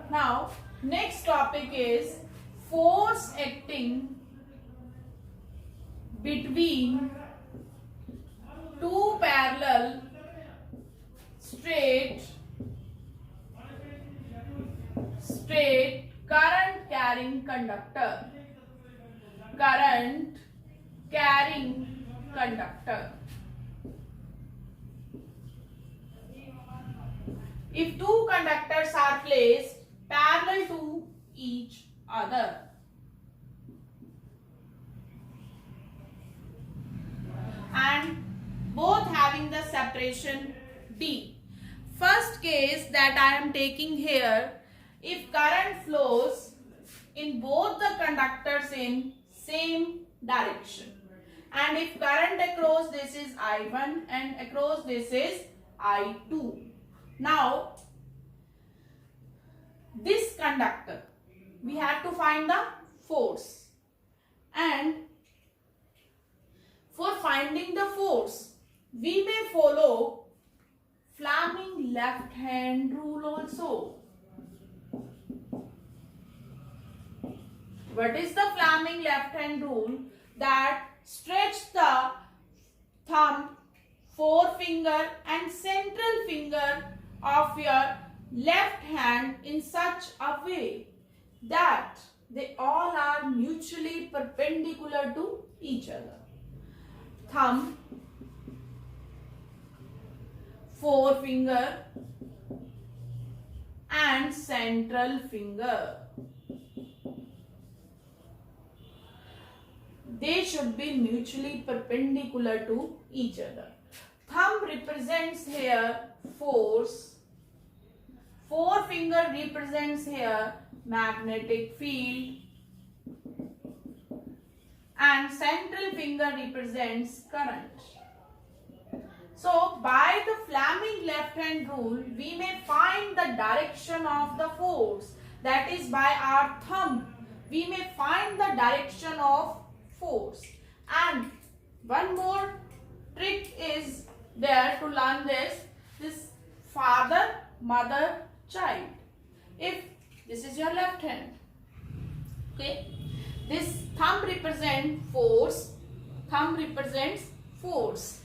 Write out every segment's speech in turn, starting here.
Now, next topic is force acting between two parallel straight current carrying conductor. Current carrying conductor. If two conductors are placed parallel to each other, and both having the separation D. First case that I am taking here, if current flows in both the conductors in same direction, and if current across this is I1 and across this is I2. Now, this conductor, we have to find the force, and for finding the force, we may follow Fleming left hand rule also. What is the Fleming left hand rule? That stretch the thumb, forefinger and central finger of your left hand in such a way that they all are mutually perpendicular to each other. Thumb, forefinger and central finger. They should be mutually perpendicular to each other. Thumb represents here force. Forefinger represents here magnetic field. And central finger represents current. So, by the Fleming left hand rule, we may find the direction of the force. That is, by our thumb, we may find the direction of force. And one more trick is there to learn this father, mother, child. If this is your left hand, okay, this thumb represents force, thumb represents force.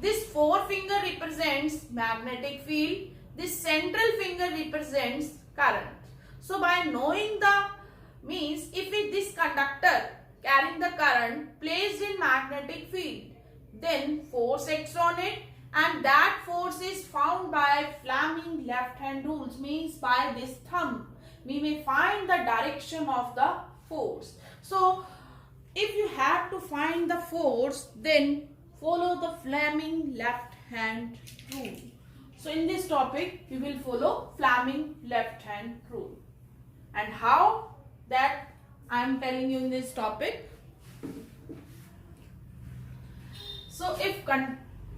This forefinger represents magnetic field, this central finger represents current. So by knowing the means, if this conductor carrying the current placed in magnetic field, then force acts on it, and that force is found by Fleming left hand rules, means by this thumb we may find the direction of the force. So if you have to find the force, then follow the Fleming left hand rule. So in this topic we will follow Fleming left hand rule, and how that I am telling you in this topic. So if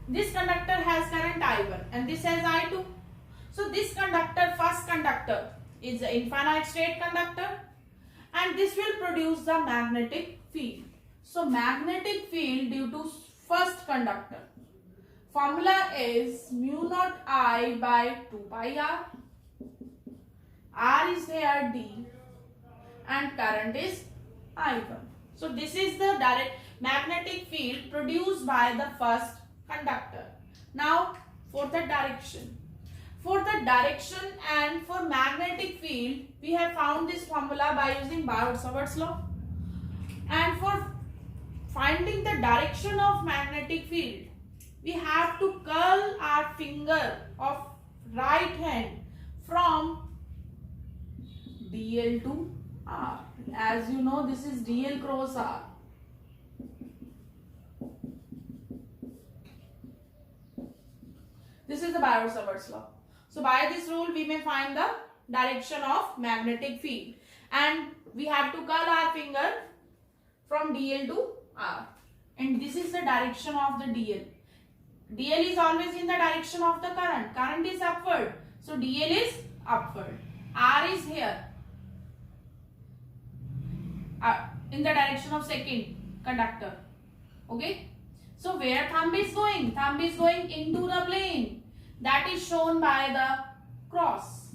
this conductor has current I1 and this has I2, so this conductor, first conductor, is an infinite state conductor, and this will produce the magnetic field. So magnetic field due to first conductor, formula is mu naught I by 2 pi r. R is here D and current is I1. So this is the direct magnetic field produced by the first conductor. Now for the direction. For the direction and for magnetic field, we have found this formula by using Biot-Savart's law. And for finding the direction of magnetic field, we have to curl our finger of right hand from DL to R. As you know, this is DL cross R. This is the Biot-Savart's law. So by this rule, we may find the direction of magnetic field, and we have to curl our finger from DL to R, and this is the direction of the DL. DL is always in the direction of the current. Current is upward, so DL is upward. R is here in the direction of second conductor. Okay. So where thumb is going? Thumb is going into the plane. That is shown by the cross.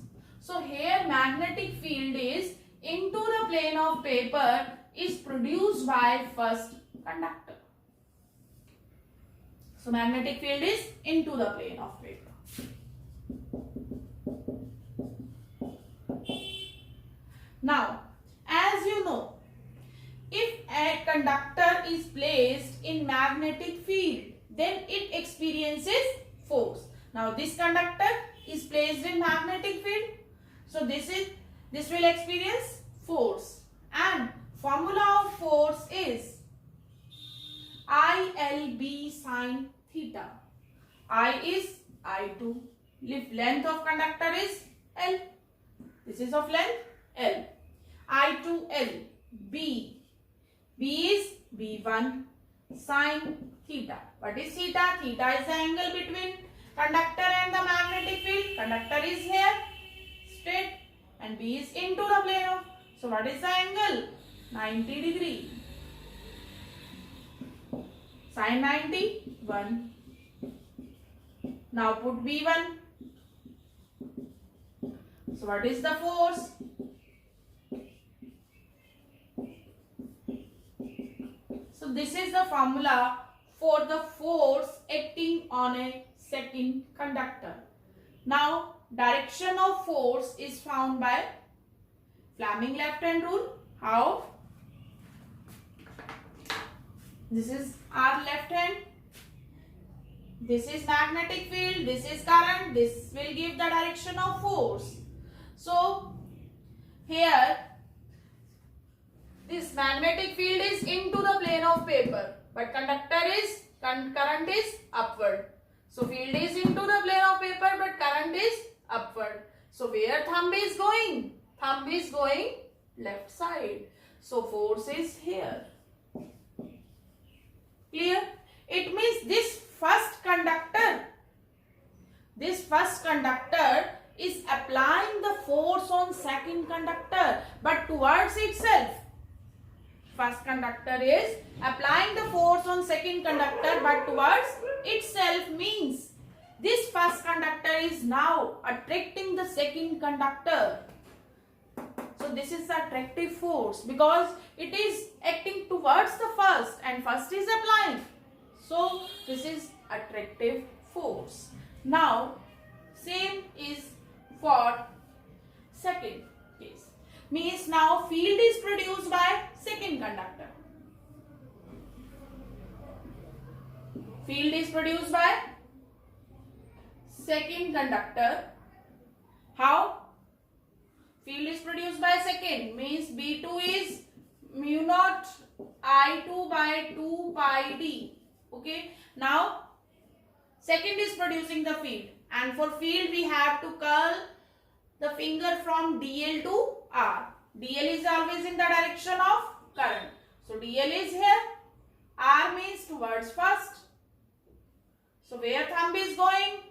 So here magnetic field is into the plane of paper is produced by first conductor. So magnetic field is into the plane of paper. Now, as you know, if a conductor is placed in magnetic field, then it experiences force. Now this conductor is placed in magnetic field, so this will experience force, and formula of force is ILB sine theta. I is I2, length of conductor is L, this is of length L, I2L, B is B1 sine theta. What is theta? Theta is the angle between conductor and the magnetic field. Conductor is here straight and B is into the plane of. So what is the angle? 90 degree. Sine 90, 1. Now put B1. So what is the force? So this is the formula for the force acting on a second conductor. Now direction of force is found by Fleming left hand rule. How? This is our left hand. This is magnetic field. This is current. This will give the direction of force. So here this magnetic field is into the plane of paper, but current is upward. So field is into the plane of paper, but current is upward. So where thumb is going? Thumb is going left side. So force is here. Clear? It means this first conductor is applying the force on second conductor, but towards itself. First conductor is applying the force on second conductor, but towards itself, means this first conductor is now attracting the second conductor. So this is the attractive force because it is acting towards the first and first is applying. So this is attractive force. Now same is for second case. Means now field is produced by second conductor. Field is produced by second conductor. How? Field is produced by second, means B2 is mu naught I2 by 2 pi d. Okay. Now second is producing the field, and for field we have to curl the finger from DL to R. DL is always in the direction of current. So DL is here. R means towards first. So where thumb is going?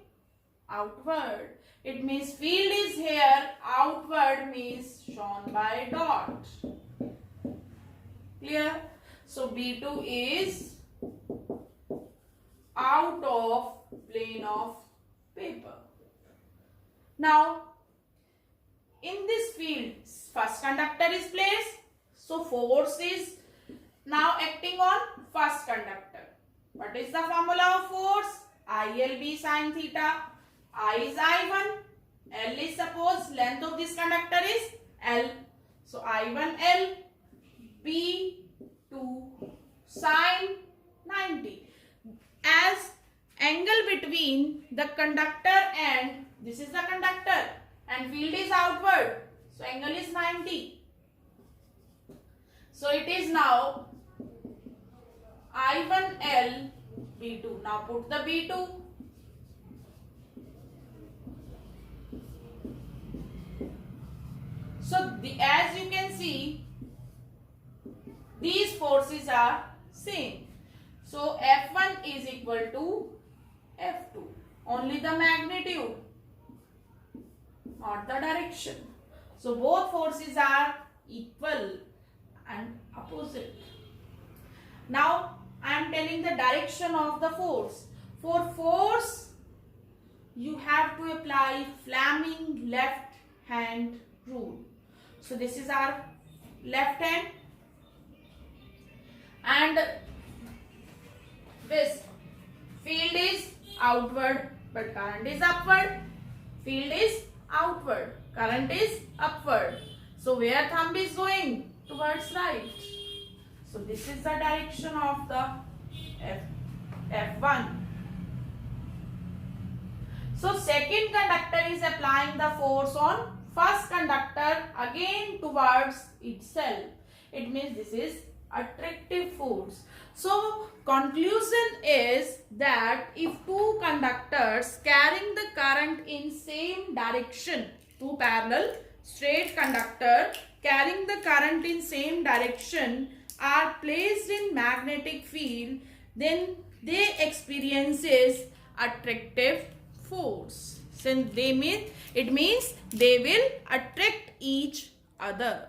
Outward. It means field is here. Outward means shown by dot. Clear? So B2 is out of plane of paper. Now in this field, first conductor is placed. So force is now acting on first conductor. What is the formula of force? ILB sine theta. I is I1. L is, suppose length of this conductor is L. So I1L. B2 sine 90. As angle between the conductor and this is the conductor and field is outward. So angle is 90. So it is now I1L B2. Now put the B2. So as you can see, these forces are same. So F1 is equal to F2. Only the magnitude, not the direction. So both forces are equal and opposite. Now I am telling the direction of the force. For force, you have to apply Fleming left hand rule. So this is our left hand, and this field is outward but current is upward. Field is outward, current is upward. So where thumb is going? Towards right. So this is the direction of the F1. So second conductor is applying the force on first conductor again towards itself. It means this is attractive force. So conclusion is that if two conductors carrying the current in same direction, two parallel straight conductor carrying the current in same direction are placed in magnetic field, then they experiences attractive force. Since it means they will attract each other.